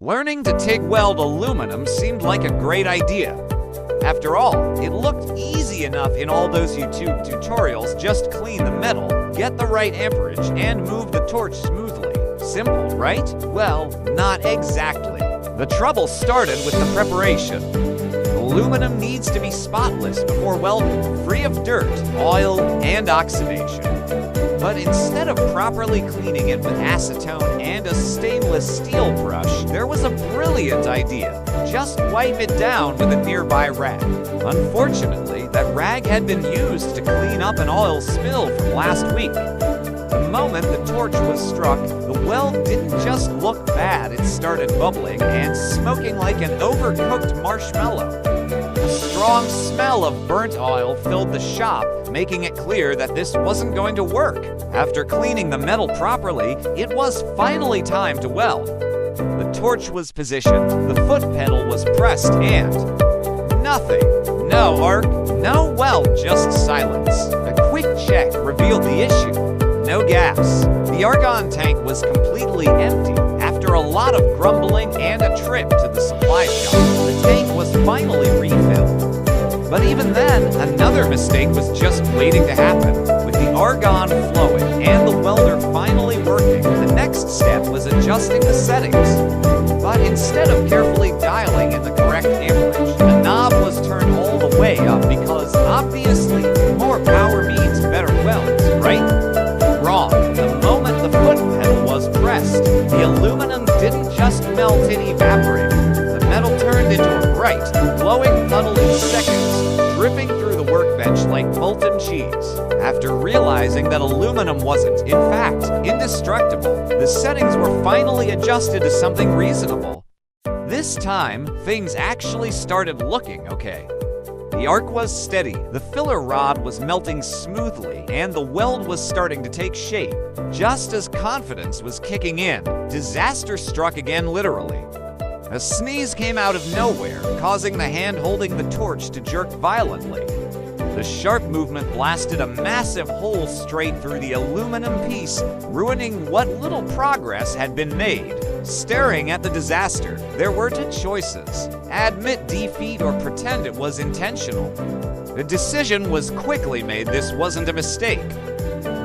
Learning to TIG weld aluminum seemed like a great idea. After all, it looked easy enough in all those YouTube tutorials. Just clean the metal, get the right amperage, and move the torch smoothly. Simple, right? Well, not exactly. The trouble started with the preparation. Aluminum needs to be spotless before welding, free of dirt, oil, and oxidation. But instead of properly cleaning it with acetone and a stainless steel brush, there was a brilliant idea. Just wipe it down with a nearby rag. Unfortunately, that rag had been used to clean up an oil spill from last week. The moment the torch was struck, the weld didn't just look bad, it started bubbling and smoking like an overcooked marshmallow. A strong smell of burnt oil filled the shop, making it clear that this wasn't going to work. After cleaning the metal properly, it was finally time to weld. The torch was positioned, the foot pedal was pressed, and nothing. No arc, no weld, just silence. A quick check revealed the issue. No gas. The argon tank was completely empty. After a lot of grumbling and a trip to the supply shop, the tank was finally refilled. But even then, another mistake was just waiting to happen. With the argon flowing and the welder finally working, the next step was adjusting the settings. But instead of carefully dialing in the correct amperage, the knob was turned all the way up because obviously more power means better welds, right? Wrong. The moment the foot pedal was pressed, the aluminum didn't just melt and evaporate. The metal turned into a bright, glowing puddle in seconds, dripping through the workbench like molten cheese. After realizing that aluminum wasn't, in fact, indestructible, the settings were finally adjusted to something reasonable. This time, things actually started looking okay. The arc was steady, the filler rod was melting smoothly, and the weld was starting to take shape. Just as confidence was kicking in, disaster struck again literally. A sneeze came out of nowhere, causing the hand holding the torch to jerk violently. The sharp movement blasted a massive hole straight through the aluminum piece, ruining what little progress had been made. Staring at the disaster, there were two choices: admit defeat or pretend it was intentional. The decision was quickly made this wasn't a mistake.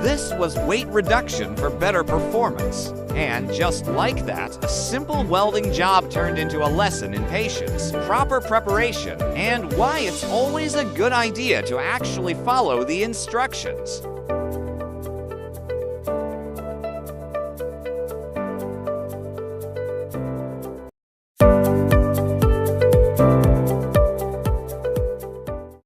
This was weight reduction for better performance. And just like that, a simple welding job turned into a lesson in patience, proper preparation, and why it's always a good idea to actually follow the instructions.